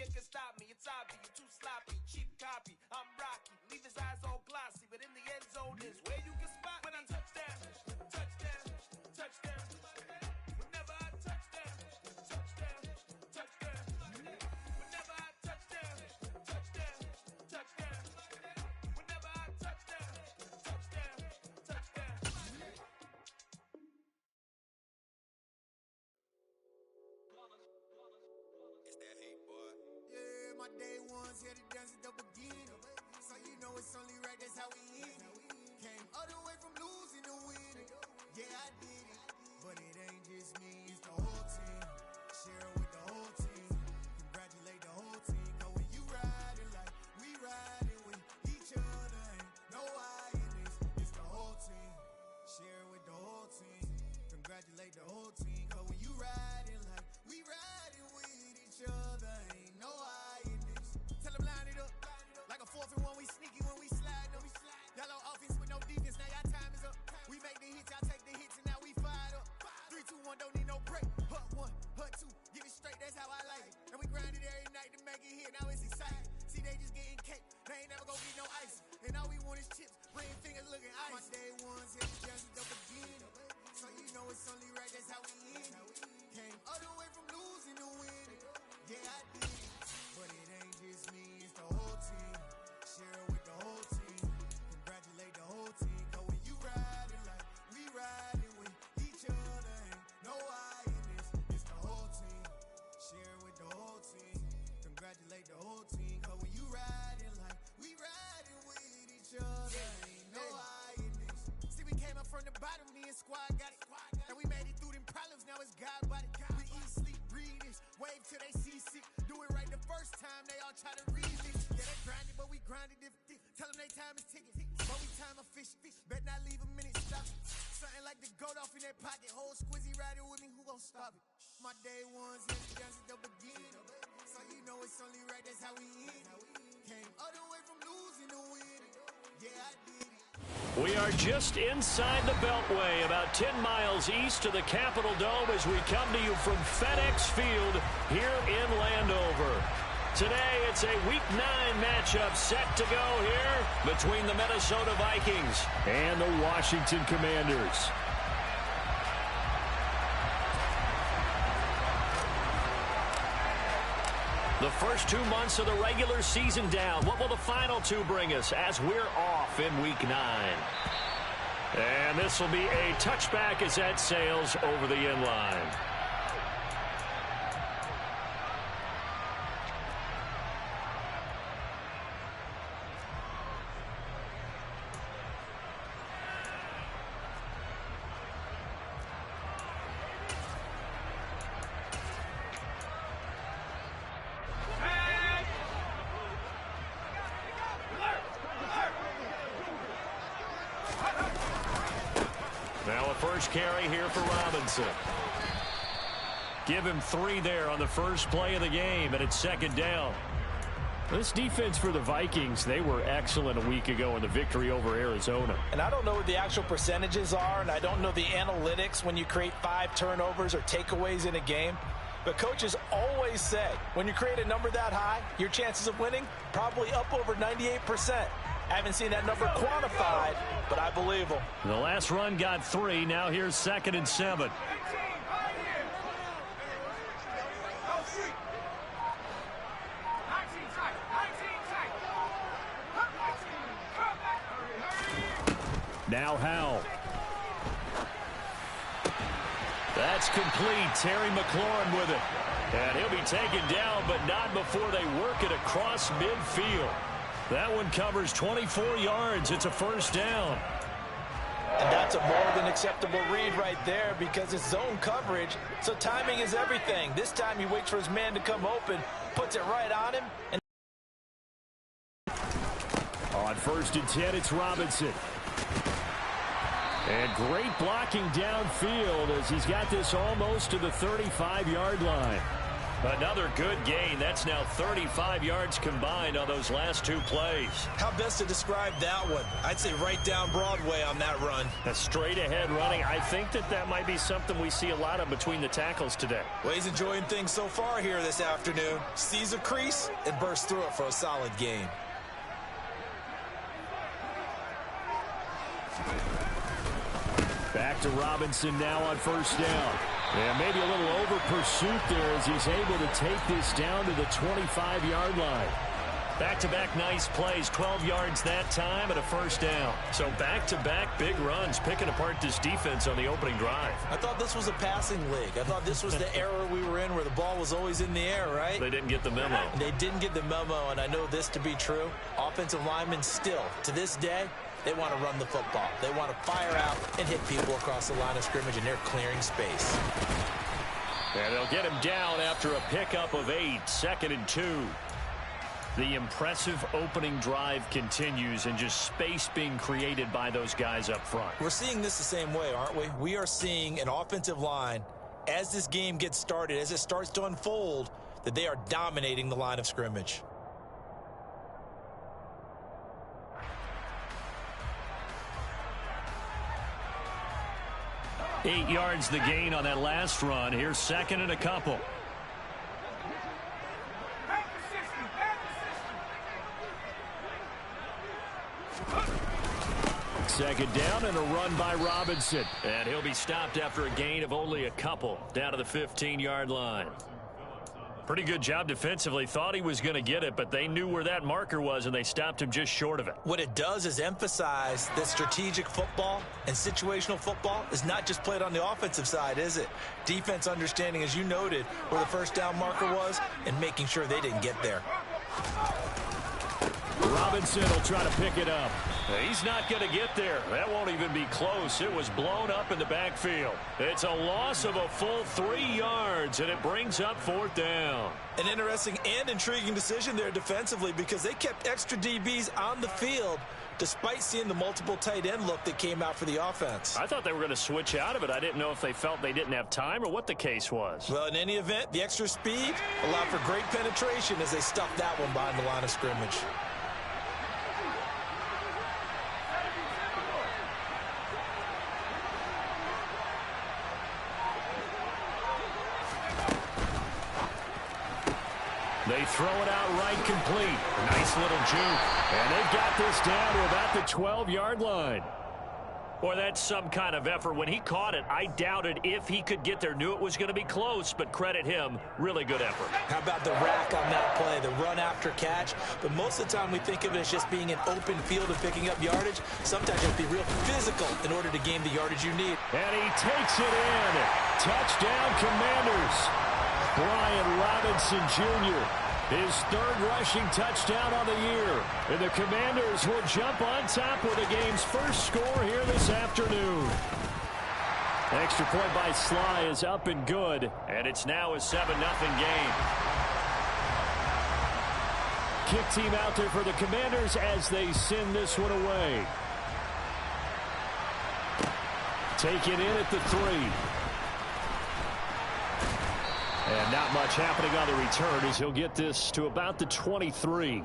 nothing can stop me. It's obvious, you're too sloppy, cheap copy. I'm Rocky, leave his eyes all glossy, but in the end zone is where you can spot when I touchdown, touchdown, touchdown. Whenever I touchdown, touchdown, touchdown. Whenever I touchdown, touchdown, touchdown. Whenever I touchdown, touchdown, touchdown. It's that hate, boy. Yeah, my day ones here to dance at the beginning. So you know it's only right, that's how we end it. Came all the way from losing to winning. Yeah, I did it. But it ain't just me, it's the whole team. Share it with the whole team. Congratulate the whole team. Cause when you riding like we riding with each other, ain't no I in this. It's the whole team. Share it with the whole team. Congratulate the whole team. Cause when you riding like we riding with each other, ain't no I in this. Tell them line it up. Like a 4th and 1, we sneaky when we slide up. Yellow offense with no defense, now y'all time is up. We make the hits, y'all take the hits, and now we fired up. 3, 2, 1, don't need no break. Hut 1, hut 2, give it straight, that's how I like it. And we grind it every night to make it hit, now it's exciting. See, they just getting cake, they ain't never gonna get no ice. And all we want is chips, ring fingers looking ice. My day ones hit the just at the beginning. So you know it's only right, that's how we end it. Came all the way from losing to winning. Yeah, I did it. But it ain't just me, it's the whole team. Share it with the whole team. Congratulate the whole team. Cause when you riding like we riding with each other, ain't no I in this. It's the whole team. Share it with the whole team. Congratulate the whole team. Cause when you riding like we riding with each other, ain't no I in this. See, we came up from the bottom, me and squad got it. And we made it through them problems, now it's God body. We eat, sleep, breathe this. Wave till they see sick. Do it right the first time, they all try to read this. Yeah, they grinded, but we grinded if tell them they time is ticking. But we time a fish. Bet not leave a minute, stop it. Something like the goat off in that pocket. Whole squizzy riding with me, who gon' stop it? My day ones here to dance at the beginning. So you know it's only right, that's how we end it. Came all the way from losing to winning. Yeah, I did it. We are just inside the Beltway, about 10 miles east of the Capitol Dome as we come to you from FedEx Field here in Landover. Today, it's a Week 9 matchup set to go here between the Minnesota Vikings and the Washington Commanders. The first 2 months of the regular season down. What will the final 2 bring us as we're off in Week 9? And this will be a touchback as that sails over the end line. Now a first carry here for Robinson. Give him 3 there on the first play of the game, and it's 2nd down. This defense for the Vikings, they were excellent a week ago in the victory over Arizona. And I don't know what the actual percentages are, and I don't know the analytics when you create 5 turnovers or takeaways in a game. But coaches always say, when you create a number that high, your chances of winning probably up over 98%. I haven't seen that number quantified, but I believe them. The last run got 3. Now here's 2nd and 7. Now Howell. That's complete. Terry McLaurin with it. And he'll be taken down, but not before they work it across midfield. That one covers 24 yards. It's a first down. And that's a more than acceptable read right there because it's zone coverage, so timing is everything. This time he waits for his man to come open, puts it right on him. And on 1st and 10, it's Robinson. And great blocking downfield as he's got this almost to the 35-yard line. Another good gain. That's now 35 yards combined on those last two plays. How best to describe that one? I'd say right down Broadway on that run. A straight ahead running. I think that might be something we see a lot of between the tackles today. Well, he's enjoying things so far here this afternoon. Sees a crease and bursts through it for a solid gain. Back to Robinson now on first down. And maybe a little over pursuit there as he's able to take this down to the 25-yard line. Back-to-back nice plays, 12 yards that time and a first down. So back-to-back big runs, picking apart this defense on the opening drive. I thought this was a passing league. I thought this was the era we were in where the ball was always in the air, right? They didn't get the memo. They didn't get the memo, and I know this to be true. Offensive linemen still, to this day, they want to run the football. They want to fire out and hit people across the line of scrimmage, and they're clearing space. And they'll get him down after a pickup of 8, 2nd and 2. The impressive opening drive continues and just space being created by those guys up front. We're seeing this the same way, aren't we? We are seeing an offensive line, as this game gets started, as it starts to unfold, that they are dominating the line of scrimmage. 8 yards the gain on that last run. Here's 2nd and a couple. Second down and a run by Robinson. And he'll be stopped after a gain of only a couple down to the 15-yard line. Pretty good job defensively. Thought he was going to get it, but they knew where that marker was, and they stopped him just short of it. What it does is emphasize that strategic football and situational football is not just played on the offensive side, is it? Defense understanding, as you noted, where the first down marker was and making sure they didn't get there. Robinson will try to pick it up. He's not going to get there. That won't even be close. It was blown up in the backfield. It's a loss of a full 3 yards, and it brings up 4th down. An interesting and intriguing decision there defensively because they kept extra DBs on the field despite seeing the multiple tight end look that came out for the offense. I thought they were going to switch out of it. I didn't know if they felt they didn't have time or what the case was. Well, in any event, the extra speed allowed for great penetration as they stuffed that one behind the line of scrimmage. They throw it out right complete. Nice little juke. And they've got this down to about the 12-yard line. Boy, that's some kind of effort. When he caught it, I doubted if he could get there. Knew it was going to be close, but credit him. Really good effort. How about the rack on that play, the run after catch? But most of the time we think of it as just being an open field and picking up yardage. Sometimes you have to be real physical in order to gain the yardage you need. And he takes it in. Touchdown, Commanders. Brian Robinson Jr., his 3rd rushing touchdown on the year. And the Commanders will jump on top with the game's first score here this afternoon. Extra point by Sly is up and good, and it's now a 7-0 game. Kick team out there for the Commanders as they send this one away. Take it in at the 3. And not much happening on the return as he'll get this to about the 23.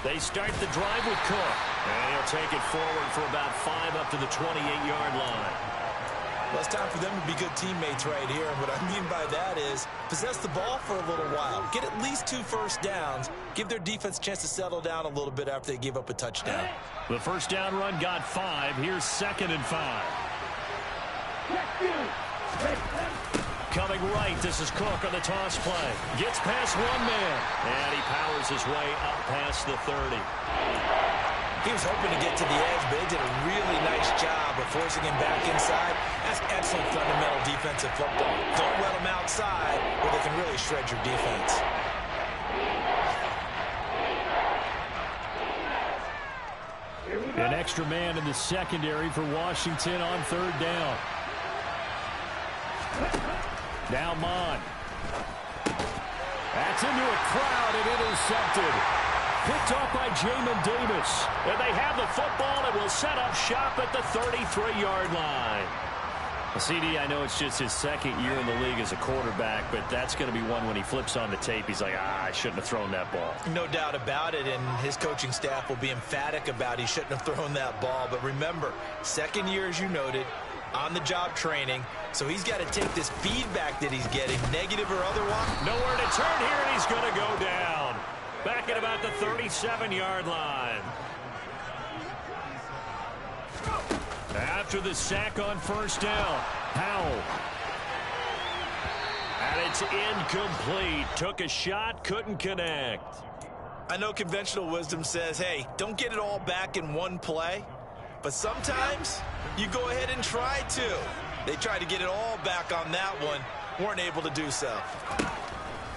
They start the drive with Cook. And he'll take it forward for about 5 up to the 28-yard line. Well, it's time for them to be good teammates right here. And what I mean by that is possess the ball for a little while. Get at least 2 first downs. Give their defense a chance to settle down a little bit after they give up a touchdown. The first down run got 5. Here's 2nd and 5. Coming right, this is Cook on the toss play. Gets past one man, and he powers his way up past the 30. He was hoping to get to the edge, but they did a really nice job of forcing him back inside. That's excellent fundamental defensive football. Don't let them outside where they can really shred your defense. An extra man in the secondary for Washington on 3rd down. Now Mon. That's into a crowd and intercepted. picked off by Jamin Davis. And they have the football and will set up shop at the 33-yard line. CD, I know it's just his second year in the league as a quarterback, but that's going to be one when he flips on the tape, he's like, I shouldn't have thrown that ball. No doubt about it, and his coaching staff will be emphatic about he shouldn't have thrown that ball. But remember, second year, as you noted, on-the-job training, so he's got to take this feedback that he's getting, negative or otherwise. Nowhere to turn here, and he's going to go down. Back at about the 37-yard line. After the sack on first down, Powell. And it's incomplete. Took a shot, couldn't connect. I know conventional wisdom says, hey, don't get it all back in one play. But sometimes you go ahead and try to. They tried to get it all back on that one. Weren't able to do so.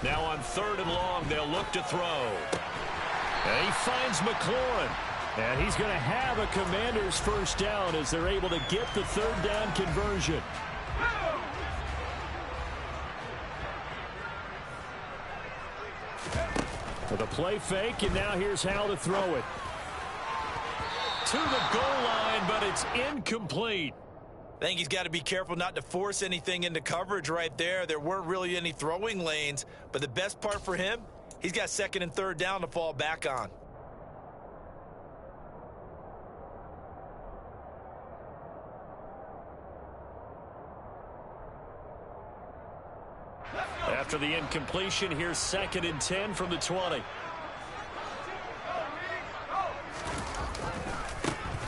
Now on 3rd and long, they'll look to throw. And he finds McLaurin. And he's going to have a Commanders first down as they're able to get the 3rd down conversion. With a play fake, and now here's how to throw it. To the goal line, but it's incomplete. I think he's got to be careful not to force anything into coverage right there. There weren't really any throwing lanes, but the best part for him, he's got 2nd and 3rd down to fall back on. After the incompletion, here's 2nd and 10 from the 20.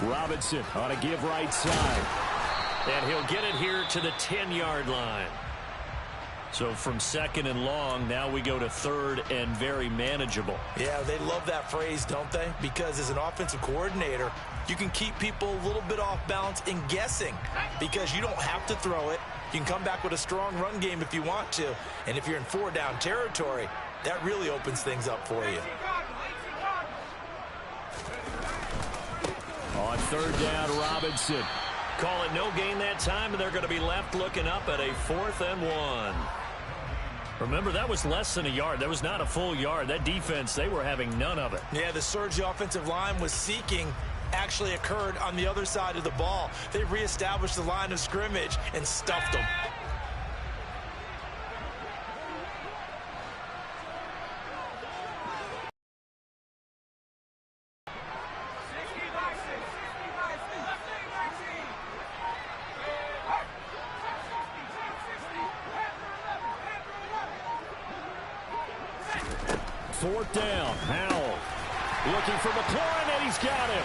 Robinson on a give right side. And he'll get it here to the 10-yard line. So from 2nd and long, now we go to 3rd and very manageable. Yeah, they love that phrase, don't they? Because as an offensive coordinator, you can keep people a little bit off balance and guessing because you don't have to throw it. You can come back with a strong run game if you want to. And if you're in 4-down territory, that really opens things up for you. On 3rd down, Robinson. Call it no gain that time, and they're going to be left looking up at a 4th and 1. Remember, that was less than a yard. That was not a full yard. That defense, they were having none of it. Yeah, the surge the offensive line was seeking actually occurred on the other side of the ball. They reestablished the line of scrimmage and stuffed them. Fourth down, Howell looking for McLaurin, and he's got him.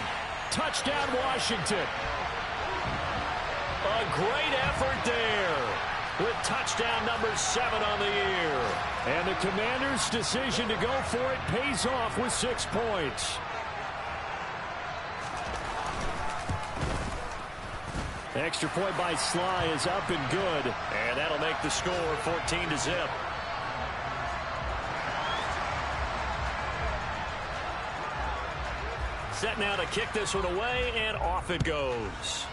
Touchdown, Washington. A great effort there with touchdown number 7 on the year. And the Commanders' decision to go for it pays off with 6 points. Extra point by Sly is up and good, and that'll make the score 14-0. Set now to kick this one away, and off it goes.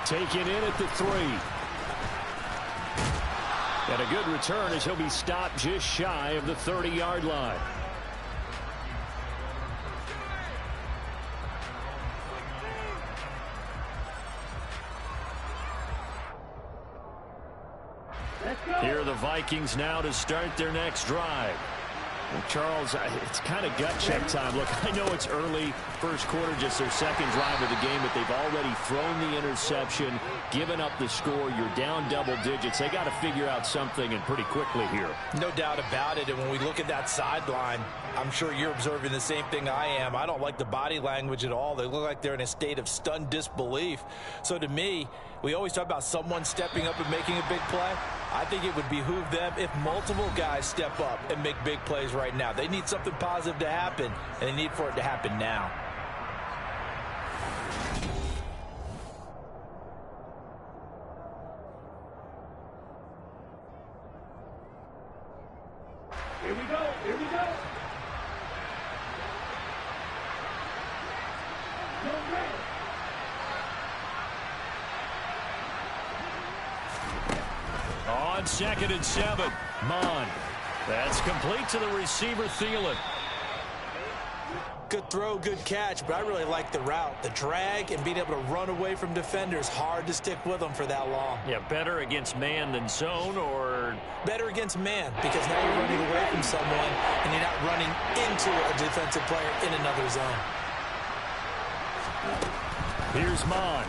Taken in at the 3. And a good return as he'll be stopped just shy of the 30-yard line. Here are the Vikings now to start their next drive. Well, Charles, it's kind of gut check time. Look, I know it's early, first quarter, just their second drive of the game, but they've already thrown the interception, given up the score. You're down double digits. They got to figure out something, and pretty quickly here. No doubt about it, and when we look at that sideline, I'm sure you're observing the same thing I am. I don't like the body language at all. They look like they're in a state of stunned disbelief. So to me, we always talk about someone stepping up and making a big play. I think it would behoove them if multiple guys step up and make big plays right now. They need something positive to happen, and they need for it to happen now. Here we go. Here we go. On 2nd and 7, Mon That's complete to the receiver, Thielen. Good throw, good catch, but I really like the route. The drag and being able to run away from defenders, hard to stick with them for that long. Yeah, better against man than zone, or? Better against man, because now you're running away from someone and you're not running into a defensive player in another zone. Here's Mon.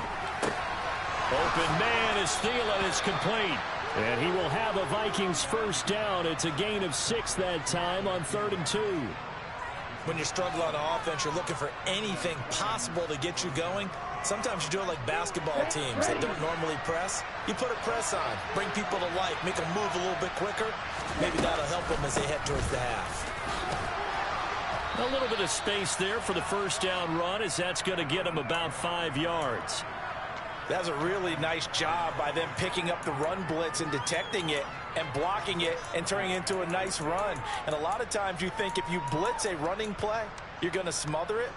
Open man is Thielen. It's complete. And he will have a Vikings first down. It's a gain of 6 that time on 3rd and 2. When you struggle on offense, you're looking for anything possible to get you going. Sometimes you do it like basketball teams that don't normally press. You put a press on, bring people to life, make them move a little bit quicker. Maybe that'll help them as they head towards the half. A little bit of space there for the first down run, as that's going to get him about 5 yards. That's a really nice job by them picking up the run blitz and detecting it and blocking it and turning it into a nice run. And a lot of times you think if you blitz a running play, you're going to smother it.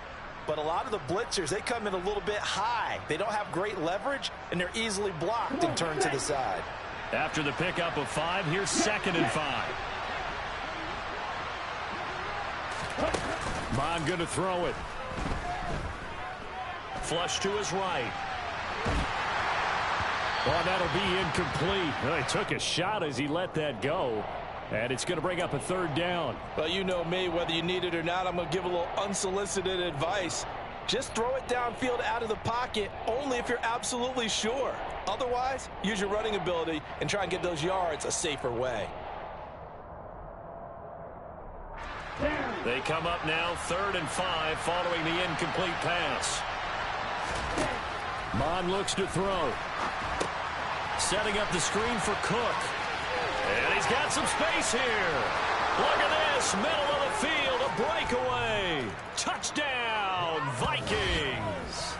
But a lot of the blitzers, they come in a little bit high. They don't have great leverage, and they're easily blocked and turned to the side. After the pickup of 5, here's 2nd and 5. Mon going to throw it. Flush to his right. Well, that'll be incomplete. Well, he took a shot as he let that go. And it's going to bring up a 3rd down. Well, you know me, whether you need it or not, I'm going to give a little unsolicited advice. Just throw it downfield out of the pocket only if you're absolutely sure. Otherwise, use your running ability and try and get those yards a safer way. They come up now 3rd and 5 following the incomplete pass. Mon looks to throw. Setting up the screen for Cook. And he's got some space here. Look at this. Middle of the field. A breakaway. Touchdown, Vikings.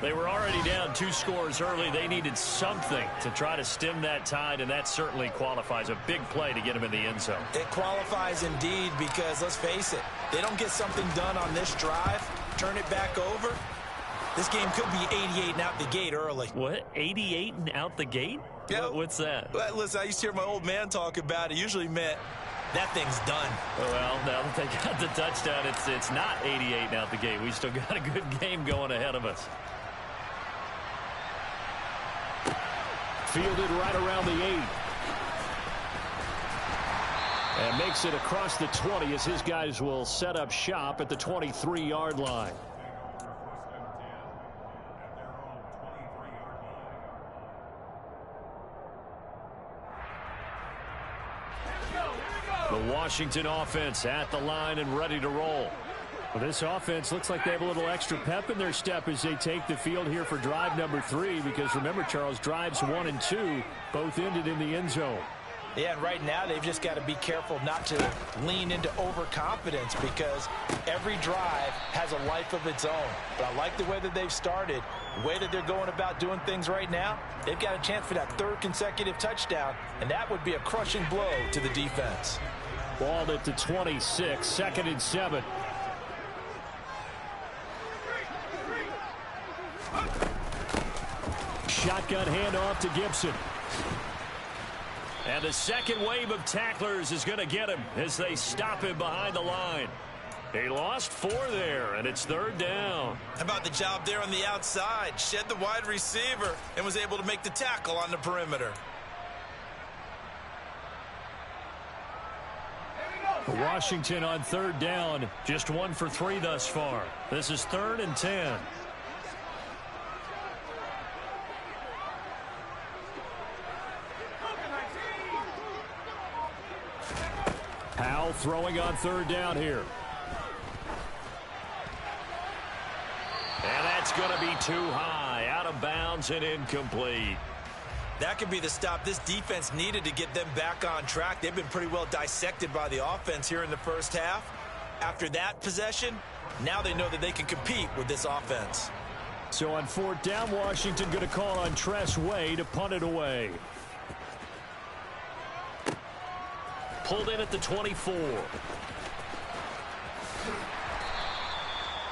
They were already down 2 scores early. They needed something to try to stem that tide, and that certainly qualifies. A big play to get them in the end zone. It qualifies indeed because, let's face it, they don't get something done on this drive, turn it back over, this game could be 88 and out the gate early. What? 88 and out the gate? Yeah. What's that? Well, listen, I used to hear my old man talk about it. Usually meant that thing's done. Well, now that they got the touchdown, it's not 88 and out the gate. We still got a good game going ahead of us. Fielded right around the 8. And makes it across the 20 as his guys will set up shop at the 23-yard line. The Washington offense at the line and ready to roll. Well, this offense looks like they have a little extra pep in their step as they take the field here for drive number 3, because remember, Charles, drives 1 and 2 both ended in the end zone. Yeah, and right now they've just got to be careful not to lean into overconfidence, because every drive has a life of its own. But I like the way that they've started, the way that they're going about doing things right now. They've got a chance for that 3rd consecutive touchdown, and that would be a crushing blow to the defense. Balled at the 26, 2nd and 7. Shotgun handoff to Gibson. And the second wave of tacklers is going to get him as they stop him behind the line. He lost 4 there, and it's 3rd down. How about the job there on the outside? Shed the wide receiver and was able to make the tackle on the perimeter. Washington on 3rd down, just 1 for 3 thus far. This is 3rd and 10. Powell throwing on 3rd down here. And that's going to be too high, out of bounds and incomplete. That could be the stop this defense needed to get them back on track. They've been pretty well dissected by the offense here in the first half. After that possession, now they know that they can compete with this offense. So on 4th down, Washington going to call on Tress Way to punt it away. Pulled in at the 24.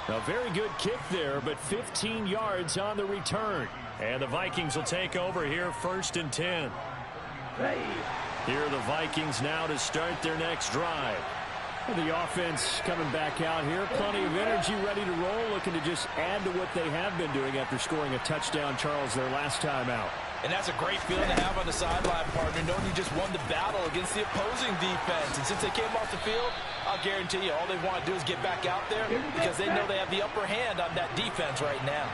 A very good kick there, but 15 yards on the return. And the Vikings will take over here 1st and 10. Here are the Vikings now to start their next drive. The offense coming back out here. Plenty of energy, ready to roll, looking to just add to what they have been doing after scoring a touchdown, Charles, their last time out. And that's a great feeling to have on the sideline, partner, knowing you just won the battle against the opposing defense. And since they came off the field, I'll guarantee you all they want to do is get back out there because they know they have the upper hand on that defense right now.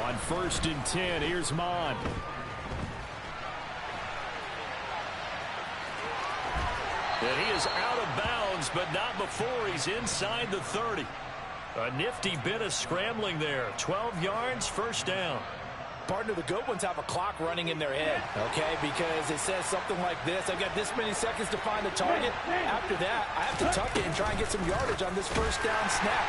On 1st and 10, here's Mon. And he is out of bounds, but not before he's inside the 30. A nifty bit of scrambling there. 12 yards, first down. Partner, the good ones have a clock running in their head, okay? Because it says something like this. I've got this many seconds to find a target. After that, I have to tuck it and try and get some yardage on this first down snap.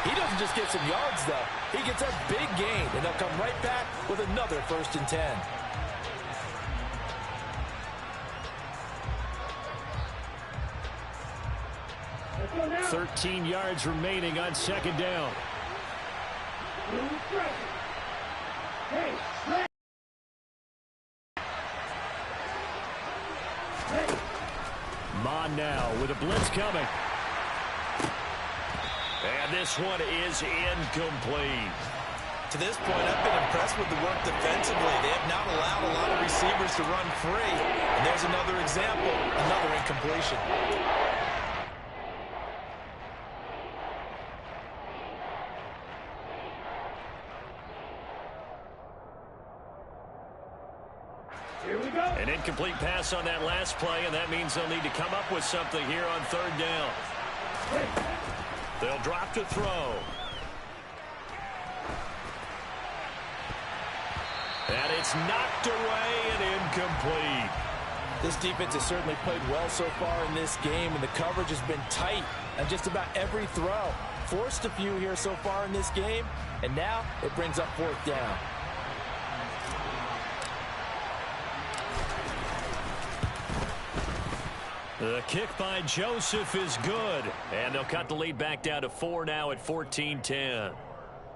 He doesn't just get some yards, though. He gets a big gain, and they'll come right back with another 1st and 10. 13 yards remaining on 2nd down. Mon now with a blitz coming. And this one is incomplete. To this point, I've been impressed with the work defensively. They have not allowed a lot of receivers to run free. And there's another example, another incompletion. An incomplete pass on that last play, and that means they'll need to come up with something here on 3rd down. They'll drop to throw. And it's knocked away and incomplete. This defense has certainly played well so far in this game, and the coverage has been tight on just about every throw. Forced a few here so far in this game, and now it brings up 4th down. The kick by Joseph is good, and they'll cut the lead back down to 4 now at 14-10.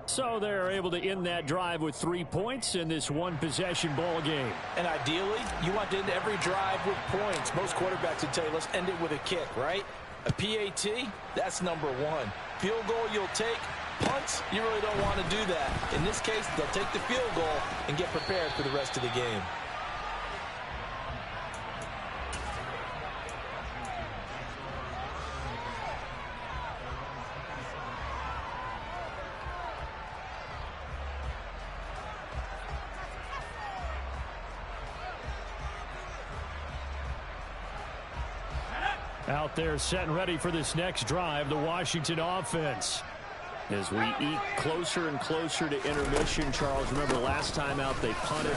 So they're able to end that drive with 3 points in this one-possession ball game. And ideally, you want to end every drive with points. Most quarterbacks would tell you, let's end it with a kick, right? A PAT, that's number 1. Field goal you'll take. Punts, you really don't want to do that. In this case, they'll take the field goal and get prepared for the rest of the game. Out there set and ready for this next drive, the Washington offense. As we eke closer and closer to intermission, Charles, remember last time out they punted.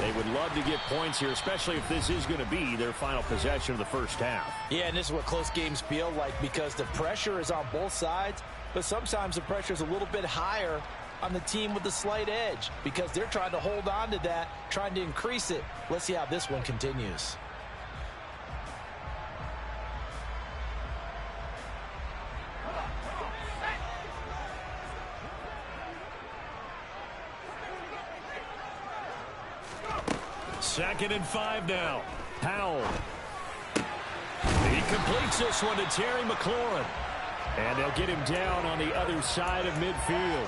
They would love to get points here, especially if this is going to be their final possession of the first half. Yeah, and this is what close games feel like because the pressure is on both sides, but sometimes the pressure is a little bit higher on the team with the slight edge because they're trying to hold on to that, trying to increase it. Let's see how this one continues. Second and 5 now. Powell. He completes this one to Terry McLaurin. And they'll get him down on the other side of midfield.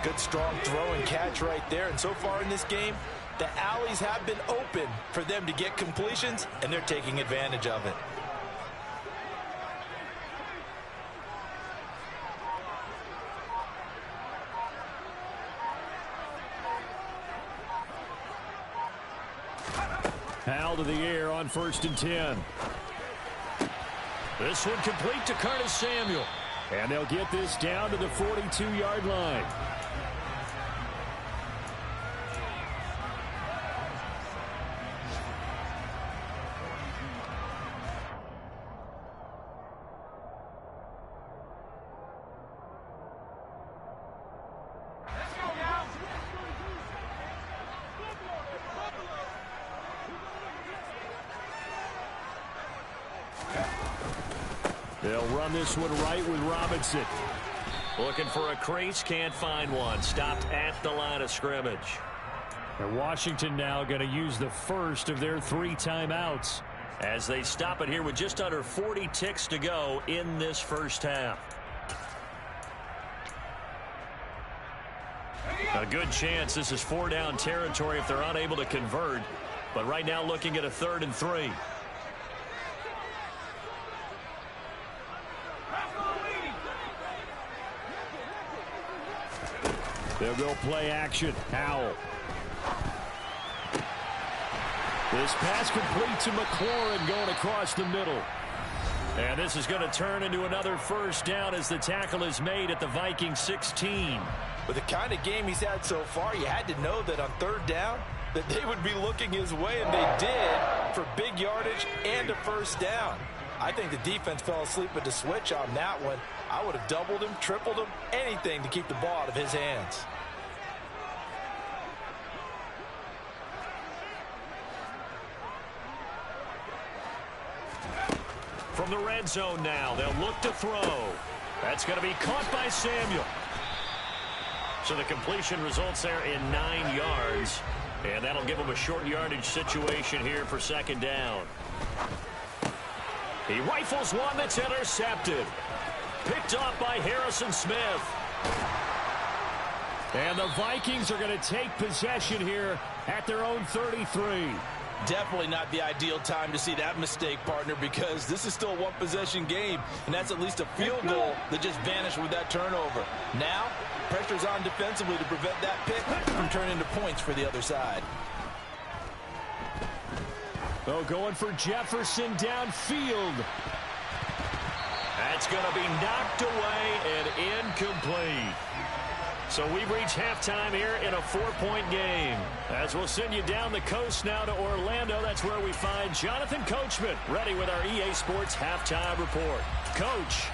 Good strong throw and catch right there. And so far in this game, the alleys have been open for them to get completions, and they're taking advantage of it. Powell to the air on 1st and 10. This one complete to Curtis Samuel. And they'll get this down to the 42-yard line. They'll run this one right with Robinson. Looking for a crease, can't find one. Stopped at the line of scrimmage. And Washington now going to use the first of their 3 timeouts as they stop it here with just under 40 ticks to go in this first half. A good chance this is 4-down territory if they're unable to convert. But right now looking at a 3rd and 3. They'll go play action. Howell. This pass complete to McLaurin going across the middle. And this is going to turn into another first down as the tackle is made at the Vikings 16. With the kind of game he's had so far, you had to know that on 3rd down that they would be looking his way, and they did for big yardage and a first down. I think the defense fell asleep at the switch on that one. I would have doubled him, tripled him, anything to keep the ball out of his hands. From the red zone now, they'll look to throw. That's going to be caught by Samuel. So the completion results there in 9 yards. And that'll give him a short yardage situation here for 2nd down. He rifles one that's intercepted. Picked off by Harrison Smith. And the Vikings are going to take possession here at their own 33. Definitely not the ideal time to see that mistake, partner, because this is still a one-possession game, and that's at least a field goal that just vanished with that turnover. Now, pressure's on defensively to prevent that pick from turning into points for the other side. Oh, going for Jefferson downfield. That's going to be knocked away and incomplete. So we've reached halftime here in a 4-point game. As we'll send you down the coast now to Orlando, that's where we find Jonathan Coachman ready with our EA Sports Halftime Report. Coach.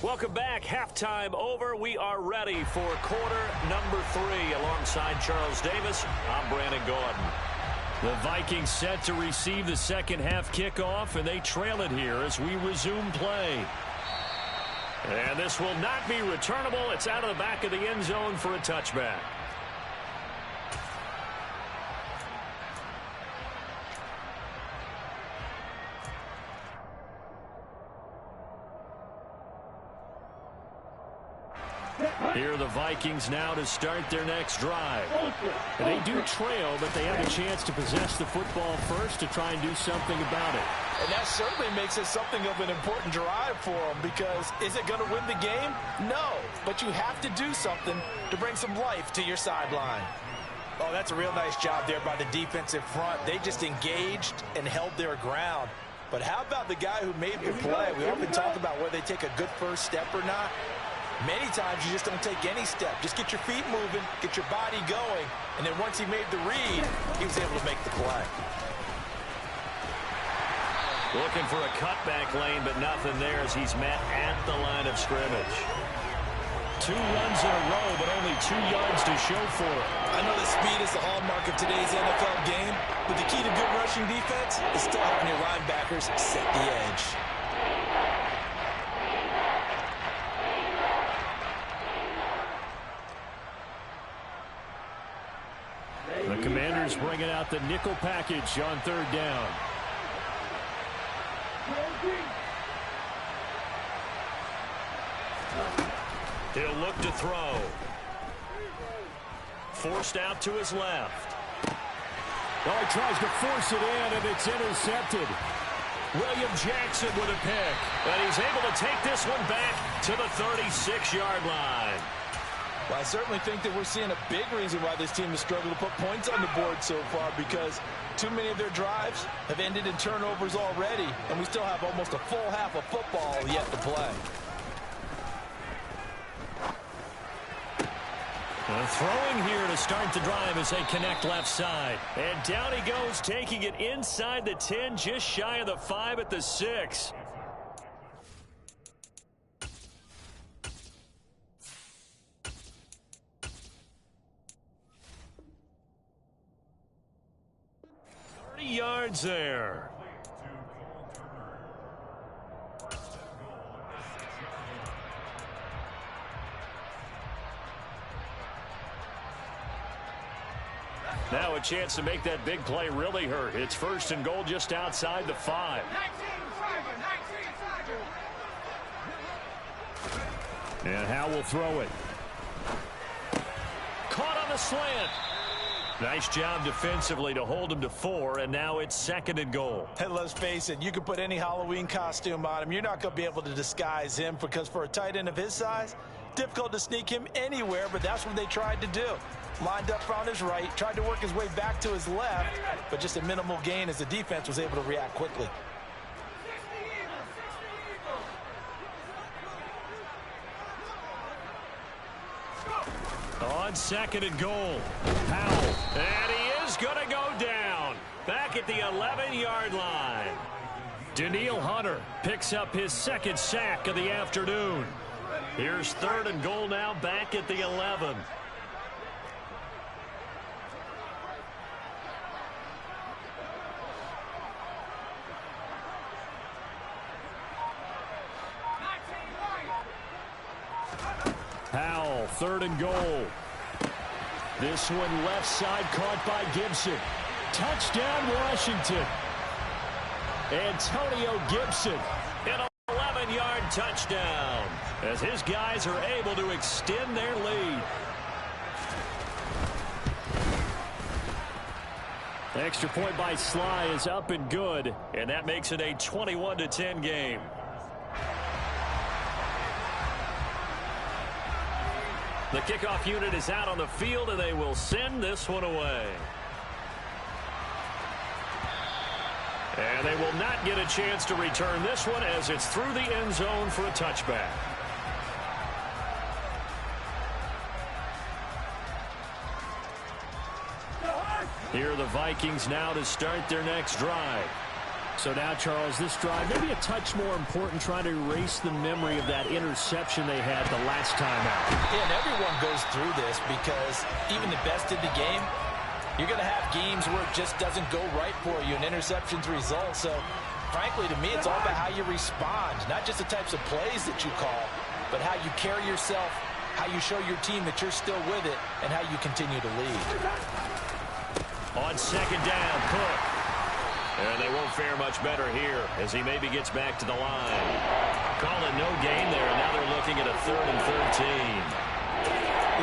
Welcome back. Halftime over. We are ready for quarter number 3. Alongside Charles Davis, I'm Brandon Gordon. The Vikings set to receive the second half kickoff, and they trail it here as we resume play. And this will not be returnable. It's out of the back of the end zone for a touchback. Here are the Vikings now to start their next drive. And they do trail, but they have a chance to possess the football first to try and do something about it. And that certainly makes it something of an important drive for them, because is it going to win the game? No, but you have to do something to bring some life to your sideline. Oh, that's a real nice job there by the defensive front. They just engaged and held their ground. But how about the guy who made the play? We often talk about whether they take a good first step or not. Many times you just don't take any step. Just get your feet moving, get your body going, and then once he made the read, he was able to make the play. Looking for a cutback lane, but nothing there as he's met at the line of scrimmage. 2 runs in a row, but only 2 yards to show for it. I know that speed is the hallmark of today's NFL game, but the key to good rushing defense is still having your linebackers set the edge. The Commanders bringing out the nickel package on 3rd down. He'll look to throw. Forced out to his left. Oh, he tries to force it in, and it's intercepted. William Jackson with a pick. And he's able to take this one back to the 36-yard line. Well, I certainly think that we're seeing a big reason why this team has struggled to put points on the board so far, because too many of their drives have ended in turnovers already, and we still have almost a full half of football yet to play. Throwing here to start the drive as they connect left side. And down he goes, taking it inside the 10, just shy of the 5 at the 6. yards there. Now a chance to make that big play really hurt. It's 1st and goal just outside the 5. And Howe will throw it. Caught on the slant. Nice job defensively to hold him to 4, and now it's 2nd and goal. And let's face it, you can put any Halloween costume on him. You're not going to be able to disguise him because for a tight end of his size, difficult to sneak him anywhere, but that's what they tried to do. Lined up on his right, tried to work his way back to his left, but just a minimal gain as the defense was able to react quickly. On 2nd and goal, Powell, and he is going to go down. Back at the 11-yard line. Daniil Hunter picks up his 2nd sack of the afternoon. Here's 3rd and goal now, back at the 11. Powell, 3rd and goal. This one left side caught by Gibson. Touchdown, Washington. Antonio Gibson, an 11-yard touchdown, as his guys are able to extend their lead. Extra point by Sly is up and good, and that makes it a 21-10 game. The kickoff unit is out on the field, and they will send this one away. And they will not get a chance to return this one as it's through the end zone for a touchback. Here are the Vikings now to start their next drive. So now, Charles, this drive maybe a touch more important, trying to erase the memory of that interception they had the last time out. Yeah, and everyone goes through this because even the best in the game, you're going to have games where it just doesn't go right for you, and interceptions result. So, frankly, to me, it's all about how you respond, not just the types of plays that you call, but how you carry yourself, how you show your team that you're still with it, and how you continue to lead. On 2nd down, Cook. And they won't fare much better here as he maybe gets back to the line. Calling no gain there, and now they're looking at a 3rd and 13.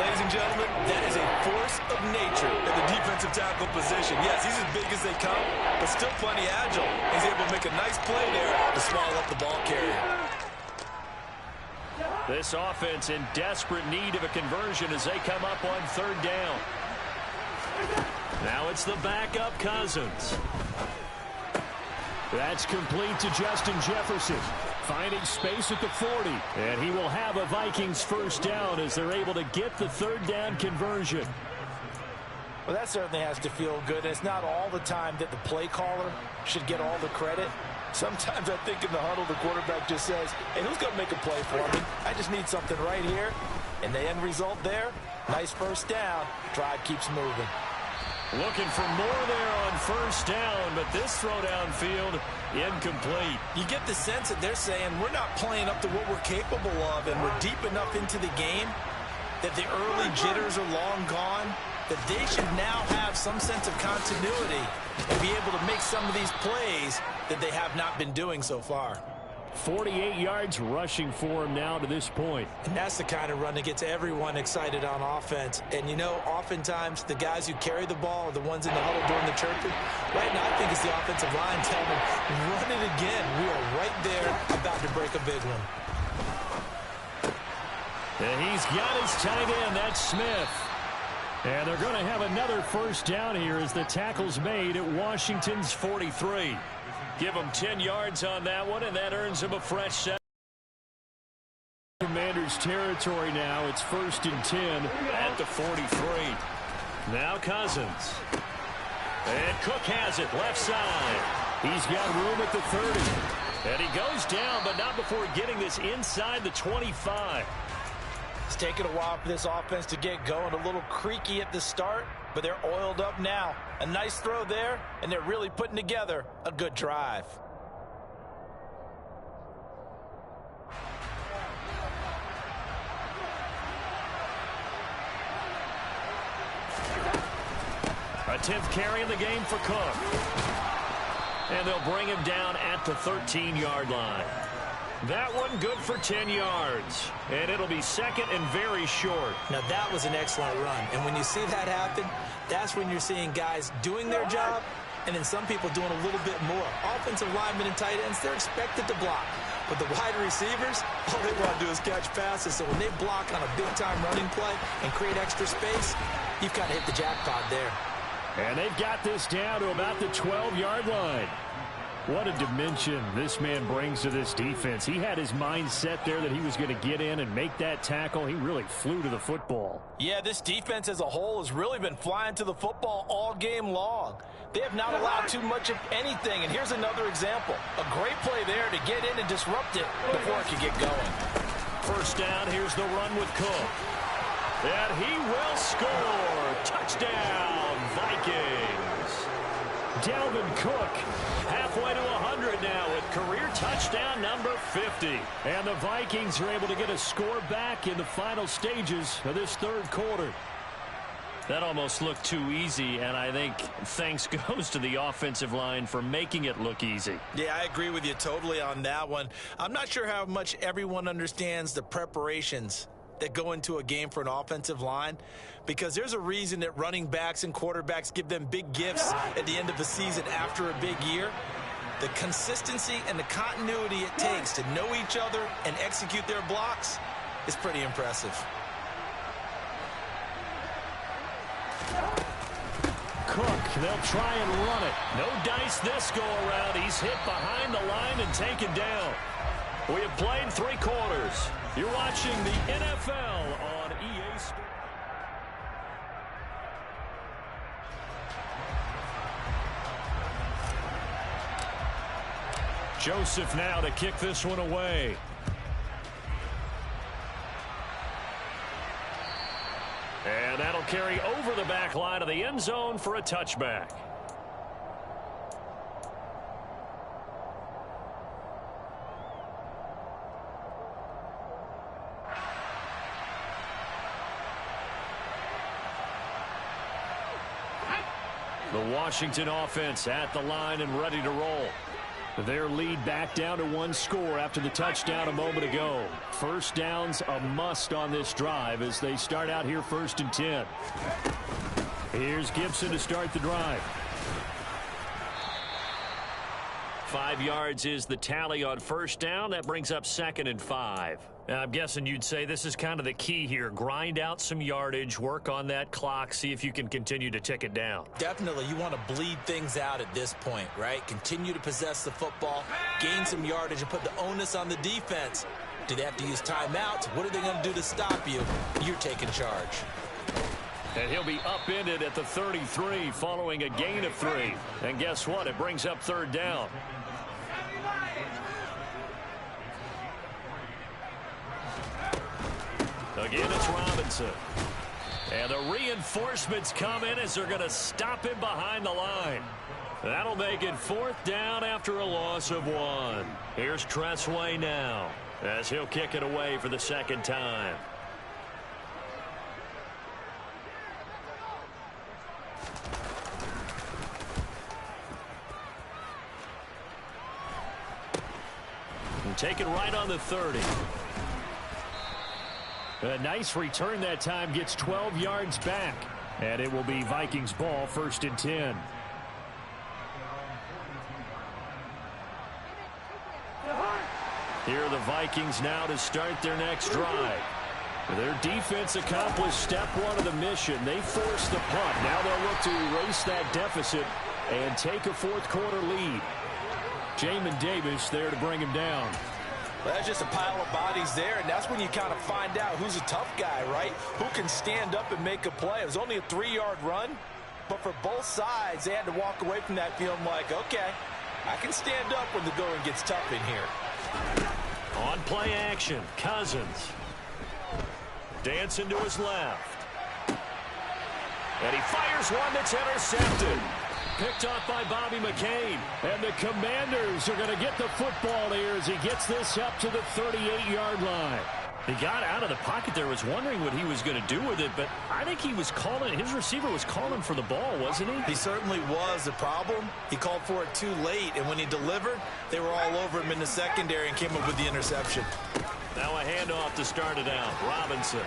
Ladies and gentlemen, that is a force of nature at the defensive tackle position. Yes, he's as big as they come, but still plenty agile. He's able to make a nice play there to swallow up the ball carrier. This offense in desperate need of a conversion as they come up on 3rd down. Now it's the backup Cousins. That's complete to Justin Jefferson, finding space at the 40. And he will have a Vikings 1st down as they're able to get the 3rd down conversion. Well, that certainly has to feel good. It's not all the time that the play caller should get all the credit. Sometimes I think in the huddle, the quarterback just says, hey, who's going to make a play for me? I just need something right here. And the end result there, nice 1st down. Drive keeps moving. Looking for more there on 1st down, but this throw downfield, incomplete. You get the sense that they're saying we're not playing up to what we're capable of, and we're deep enough into the game that the early jitters are long gone, that they should now have some sense of continuity and be able to make some of these plays that they have not been doing so far. 48 yards rushing for him now to this point. And that's the kind of run that gets everyone excited on offense. And, you know, oftentimes the guys who carry the ball are the ones in the huddle doing the chirping. Right now, I think it's the offensive line telling them, run it again. We are right there about to break a big one. And he's got his tight end. That's Smith. And they're going to have another 1st down here as the tackle's made at Washington's 43. Give him 10 yards on that one, and that earns him a fresh set. Commanders territory now. It's 1st and 10 at the 43. Now Cousins. And Cook has it left side. He's got room at the 30. And he goes down, but not before getting this inside the 25. It's taken a while for this offense to get going. A little creaky at the start, but they're oiled up now. A nice throw there, and they're really putting together a good drive. A 10th carry in the game for Cook. And they'll bring him down at the 13-yard line. That one good for 10 yards. And it'll be second and very short. Now, that was an excellent run. And when you see that happen, that's when you're seeing guys doing their job and then some people doing a little bit more. Offensive linemen and tight ends, they're expected to block. But the wide receivers, all they want to do is catch passes. So when they block on a big-time running play and create extra space, you've got to hit the jackpot there. And they've got this down to about the 12-yard line. What a dimension this man brings to this defense. He had his mind set there that he was going to get in and make that tackle. He really flew to the football. Yeah, this defense as a whole has really been flying to the football all game long. They have not allowed too much of anything, and here's another example. A great play there to get in and disrupt it before it could get going. First down, here's the run with Cook. And he will score. Touchdown, Vikings. Dalvin Cook halfway to 100 now with career touchdown number 50. And the Vikings are able to get a score back in the final stages of this third quarter. That almost looked too easy, and I think thanks goes to the offensive line for making it look easy. Yeah, I agree with you totally on that one. I'm not sure how much everyone understands the preparations that go into a game for an offensive line, because there's a reason that running backs and quarterbacks give them big gifts at the end of the season after a big year. The consistency and the continuity it takes to know each other and execute their blocks is pretty impressive. Cook, they'll try and run it. No dice this go around. He's hit behind the line and taken down. We have played 3 quarters. You're watching the NFL on EA Sports. Joseph now to kick this one away. And that'll carry over the back line of the end zone for a touchback. The Washington offense at the line and ready to roll. Their lead back down to 1 score after the touchdown a moment ago. First down's a must on this drive as they start out here 1st and 10. Here's Gibson to start the drive. 5 yards is the tally on first down. That brings up 2nd and 5. Now, I'm guessing you'd say this is kind of the key here. Grind out some yardage, work on that clock, see if you can continue to tick it down. Definitely, you want to bleed things out at this point, right? Continue to possess the football, gain some yardage, and put the onus on the defense. Do they have to use timeouts? What are they going to do to stop you? You're taking charge. And he'll be upended at the 33 following a gain of 3. And guess what? It brings up 3rd down. Again, it's Robinson. And the reinforcements come in as they're going to stop him behind the line. That'll make it 4th down after a loss of 1. Here's Tressway now as he'll kick it away for the 2nd time. And take it right on the 30. A nice return that time, gets 12 yards back. And it will be Vikings ball, 1st and 10. Here are the Vikings now to start their next drive. Their defense accomplished step 1 of the mission. They forced the punt. Now they'll look to erase that deficit and take a 4th quarter lead. Jamin Davis there to bring him down. Well, that's just a pile of bodies there, and that's when you kind of find out who's a tough guy, right? Who can stand up and make a play. It was only a 3-yard run, but for both sides, they had to walk away from that feeling like, okay, I can stand up when the going gets tough in here. On play action, Cousins. Dancing to his left. And he fires one that's intercepted. Picked off by Bobby McCain. And the Commanders are going to get the football here as he gets this up to the 38-yard line. He got out of the pocket there, was wondering what he was going to do with it, but I think he was calling, his receiver was calling for the ball, wasn't he? He certainly was. The problem, he called for it too late, and when he delivered, they were all over him in the secondary and came up with the interception. Now a handoff to start it out. Robinson.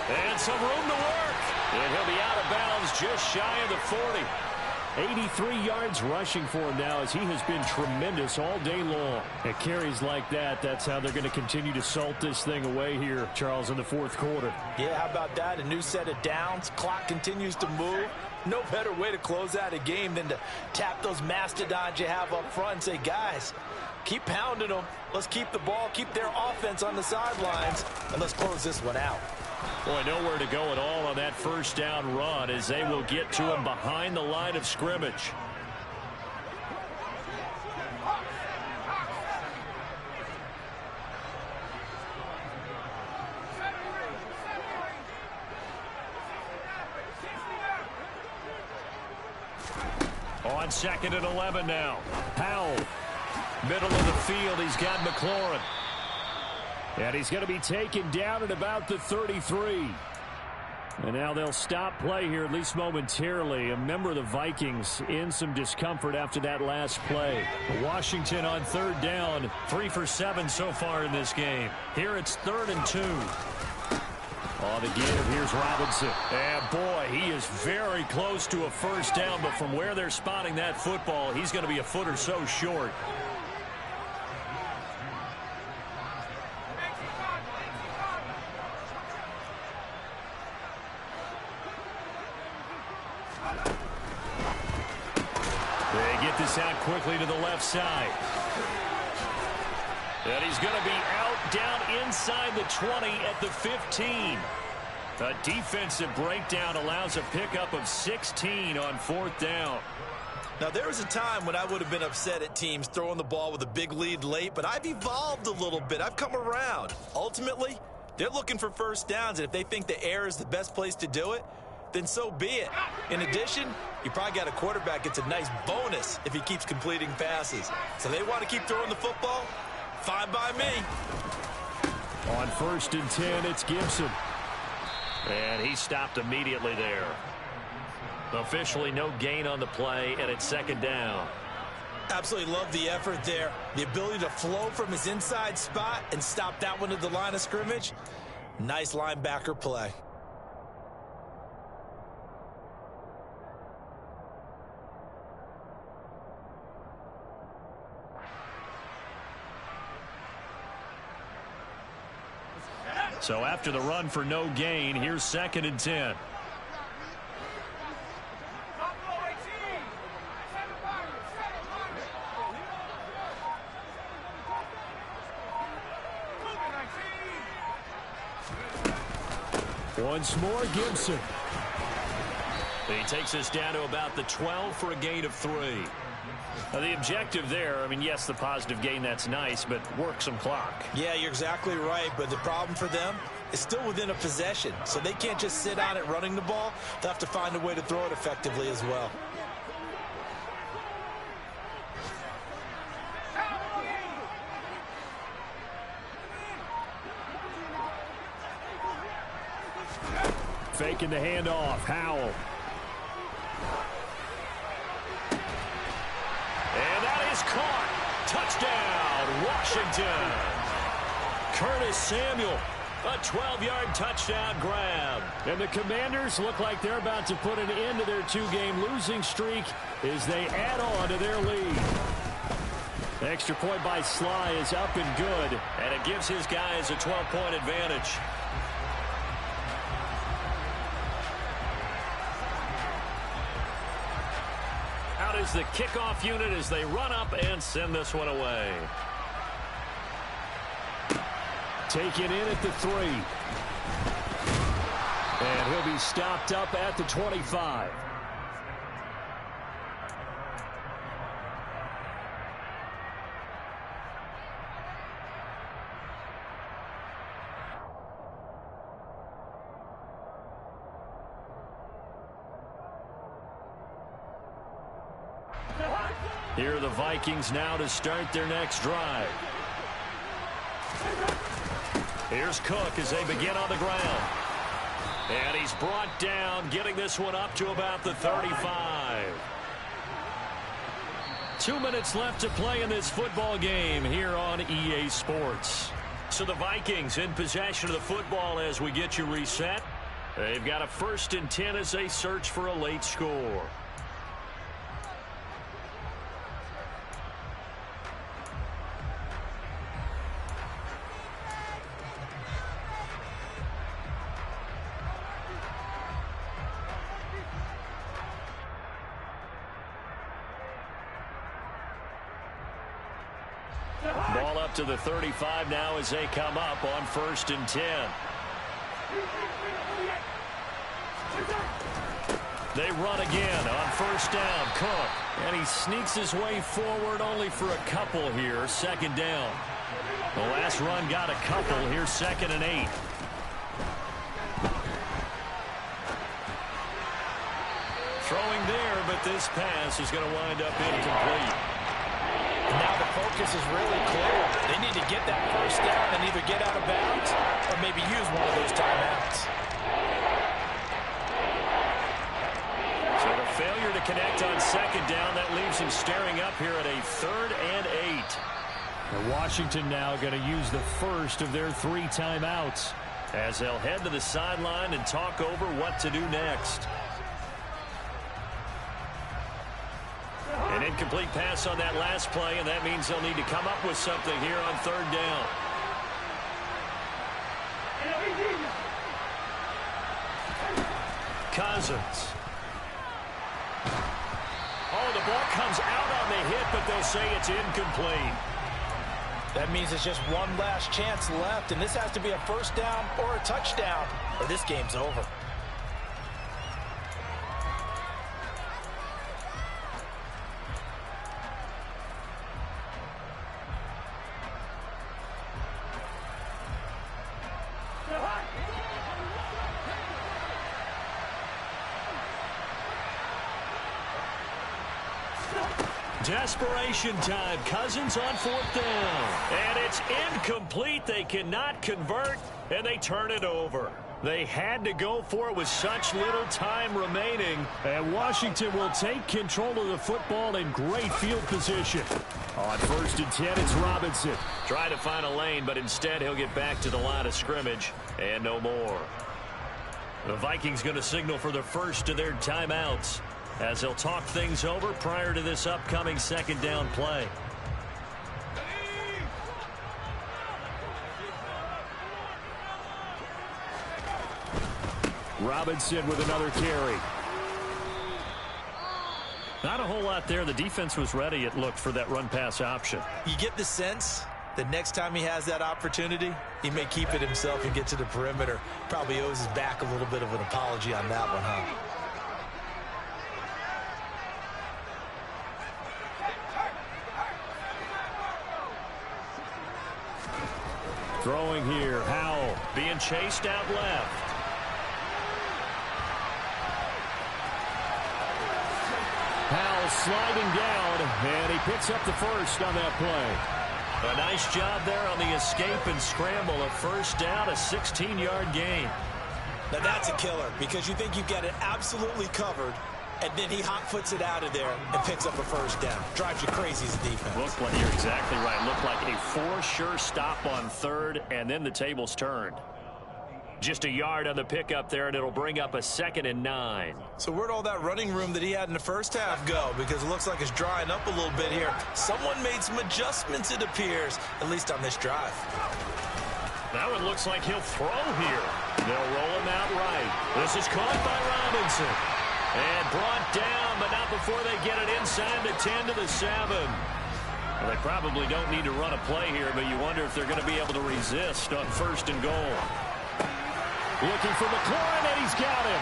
And some room to work. And he'll be out of bounds just shy of the 40. 83 yards rushing for him now as he has been tremendous all day long. At carries like that, that's how they're going to continue to salt this thing away here, Charles, in the fourth quarter. Yeah, how about that? A new set of downs. Clock continues to move. No better way to close out a game than to tap those mastodons you have up front and say, guys, keep pounding them. Let's keep the ball, keep their offense on the sidelines, and let's close this one out. Boy, nowhere to go at all on that first down run as they will get to him behind the line of scrimmage. On 2nd and 11 now. Powell. Middle of the field, he's got McLaurin. And he's going to be taken down at about the 33. And now they'll stop play here, at least momentarily. A member of the Vikings in some discomfort after that last play. Washington on 3rd down, 3 for 7 so far in this game. Here it's 3rd and 2. On the give, here's Robinson. And boy, he is very close to a first down, but from where they're spotting that football, he's going to be a foot or so short. They get this out quickly to the left side. And he's going to be out down inside the 20 at the 15. A defensive breakdown allows a pickup of 16 on 4th down. Now, there was a time when I would have been upset at teams throwing the ball with a big lead late, but I've evolved a little bit. I've come around. Ultimately, they're looking for first downs, and if they think the air is the best place to do it, then so be it. In addition, you probably got a quarterback that's a nice bonus if he keeps completing passes. So they want to keep throwing the football? Fine by me. On 1st and 10, it's Gibson. And he stopped immediately there. Officially no gain on the play, and it's 2nd down. Absolutely love the effort there. The ability to flow from his inside spot and stop that one at the line of scrimmage. Nice linebacker play. So after the run for no gain, here's 2nd and 10. Once more, Gibson. He takes us down to about the 12 for a gain of 3. Now, the objective there, I mean, yes, the positive gain, that's nice, but work some clock. Yeah, you're exactly right, but the problem for them is still within a possession, so they can't just sit on it running the ball. They'll have to find a way to throw it effectively as well. Faking the handoff, Howell. And that is caught. Touchdown, Washington. Curtis Samuel, a 12-yard touchdown grab. And the Commanders look like they're about to put an end to their 2-game losing streak as they add on to their lead. The extra point by Sly is up and good, and it gives his guys a 12-point advantage. Out is the kickoff unit as they run up and send this one away. Taken in at the 3. And he'll be stopped up at the 25. Here are the Vikings now to start their next drive. Here's Cook as they begin on the ground. And he's brought down, getting this one up to about the 35. 2 minutes left to play in this football game here on EA Sports. So the Vikings in possession of the football as we get you reset. They've got a 1st and 10 as they search for a late score. Ball up to the 35 now as they come up on 1st and 10. They run again on 1st down. Cook. And he sneaks his way forward only for a couple here. 2nd down. The last run got a couple. Here's 2nd and 8. Throwing there, but this pass is going to wind up incomplete. Now the focus is really clear. They need to get that 1st down and either get out of bounds or maybe use one of those timeouts. So the failure to connect on 2nd down, that leaves them staring up here at a 3rd and 8. And Washington now going to use the first of their 3 timeouts as they'll head to the sideline and talk over what to do next. An incomplete pass on that last play, and that means they'll need to come up with something here on 3rd down. Cousins. Oh, the ball comes out on the hit, but they'll say it's incomplete. That means it's just one last chance left, and this has to be a 1st down or a touchdown, or this game's over. Desperation time. Cousins on 4th down. And it's incomplete. They cannot convert, and they turn it over. They had to go for it with such little time remaining. And Washington will take control of the football in great field position. On 1st and 10, it's Robinson. Trying to find a lane, but instead he'll get back to the line of scrimmage and no more. The Vikings going to signal for the first of their timeouts as they'll talk things over prior to this upcoming 2nd down play. Robinson with another carry. Not a whole lot there. The defense was ready, it looked, for that run-pass option. You get the sense that next time he has that opportunity, he may keep it himself and get to the perimeter. Probably owes his back a little bit of an apology on that one, huh? Throwing here, Howell. Being chased out left. Howell sliding down, and he picks up the first on that play. A nice job there on the escape and scramble. A 1st down, a 16-yard gain. Now that's a killer because you think you've got it absolutely covered, and then he hot-foots it out of there and picks up a 1st down. Drives you crazy as a defense. Looked like, you're exactly right. Looked like a 4 sure stop on 3rd, and then the tables turned. Just a yard on the pickup there, and it'll bring up a 2nd and 9. So where'd all that running room that he had in the 1st half go? Because it looks like it's drying up a little bit here. Someone made some adjustments, it appears, at least on this drive. That one looks like he'll throw here. They'll roll him out right. This is caught by Robinson. And brought down, but not before they get it inside the 10 to the 7. Well, they probably don't need to run a play here, but you wonder if they're going to be able to resist on 1st and goal. Looking for McLaurin, and he's got him.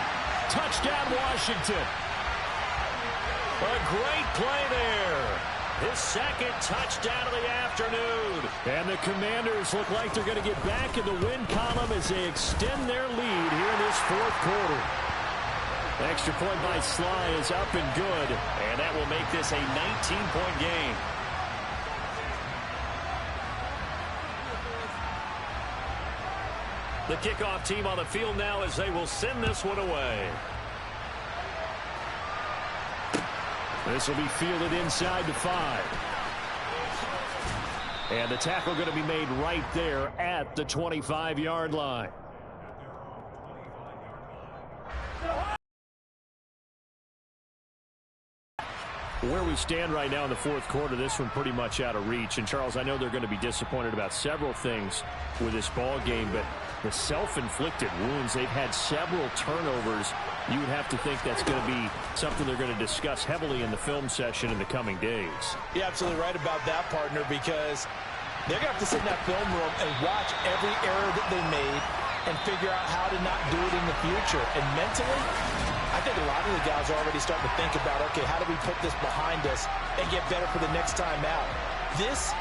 Touchdown, Washington. A great play there. His 2nd touchdown of the afternoon. And the Commanders look like they're going to get back in the win column as they extend their lead here in this 4th quarter. Extra point by Sly is up and good, and that will make make this a 19-point game. The kickoff team on the field now as they will send this one away. This will be fielded inside the 5. And the tackle going to be made right there at the 25-yard line. Where we stand right now in the fourth quarter, this one pretty much out of reach. And, Charles, I know they're going to be disappointed about several things with this ball game, but the self-inflicted wounds, they've had several turnovers. You would have to think that's going to be something they're going to discuss heavily in the film session in the coming days. You're absolutely right about that, partner, because they're going to have to sit in that film room and watch every error that they made and figure out how to not do it in the future. And mentally, I think a lot of the guys are already starting to think about, okay, how do we put this behind us and get better for the next time out? This